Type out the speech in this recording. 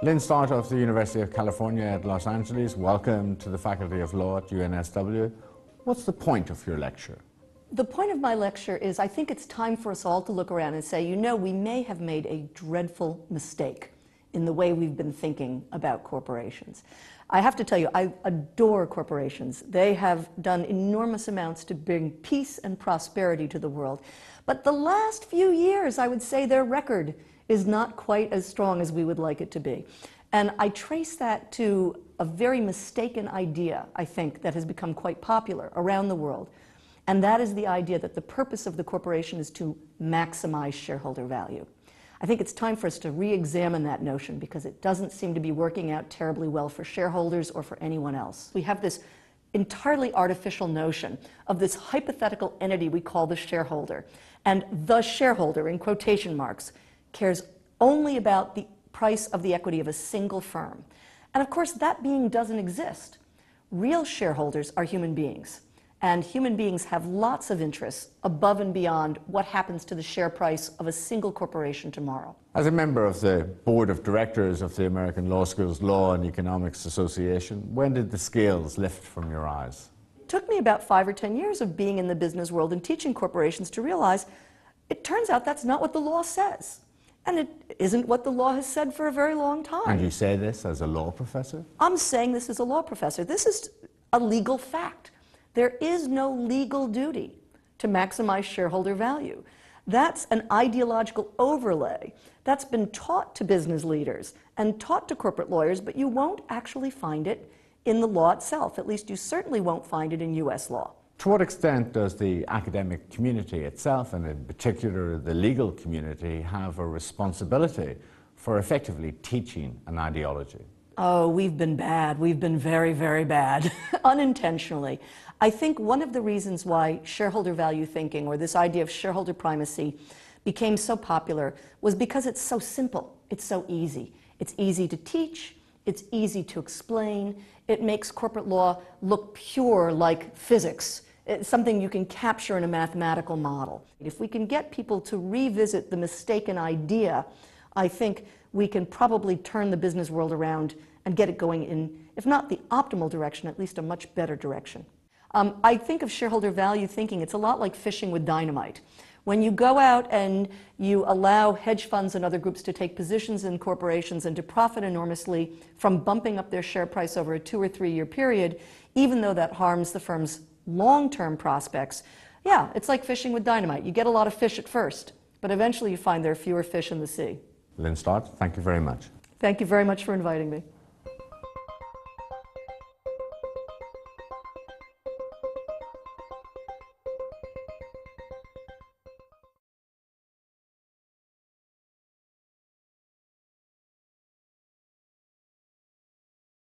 Lynn Stout of the University of California at Los Angeles, welcome to the Faculty of Law at UNSW. What's the point of your lecture? The point of my lecture is I think it's time for us all to look around and say, you know, we may have made a dreadful mistake in the way we've been thinking about corporations. I have to tell you, I adore corporations. They have done enormous amounts to bring peace and prosperity to the world. But the last few years, I would say their record is not quite as strong as we would like it to be. And I trace that to a very mistaken idea, I think, that has become quite popular around the world. And that is the idea that the purpose of the corporation is to maximize shareholder value. I think it's time for us to re-examine that notion because it doesn't seem to be working out terribly well for shareholders or for anyone else. We have this entirely artificial notion of this hypothetical entity we call the shareholder. And the shareholder, in quotation marks, cares only about the price of the equity of a single firm. And of course, that being doesn't exist. Real shareholders are human beings. And human beings have lots of interests above and beyond what happens to the share price of a single corporation tomorrow. As a member of the Board of Directors of the American Law School's Law and Economics Association, when did the scales lift from your eyes? It took me about 5 or 10 years of being in the business world and teaching corporations to realize it turns out that's not what the law says. And it isn't what the law has said for a very long time. And you say this as a law professor? I'm saying this as a law professor. This is a legal fact. There is no legal duty to maximize shareholder value. That's an ideological overlay that's been taught to business leaders and taught to corporate lawyers, but you won't actually find it in the law itself. At least you certainly won't find it in US law. To what extent does the academic community itself, and in particular the legal community, have a responsibility for effectively teaching an ideology? Oh, we've been bad. We've been very, very bad, unintentionally. I think one of the reasons why shareholder value thinking, or this idea of shareholder primacy, became so popular was because it's so simple. It's so easy. It's easy to teach. It's easy to explain. It makes corporate law look pure like physics. It's something you can capture in a mathematical model. If we can get people to revisit the mistaken idea, I think we can probably turn the business world around and get it going in, if not the optimal direction, at least a much better direction. I think of shareholder value thinking, it's a lot like fishing with dynamite. When you go out and you allow hedge funds and other groups to take positions in corporations and to profit enormously from bumping up their share price over a 2 or 3 year period, even though that harms the firm's long-term prospects, yeah, it's like fishing with dynamite. You get a lot of fish at first, but eventually you find there are fewer fish in the sea. Lynn Stout, thank you very much. Thank you very much for inviting me.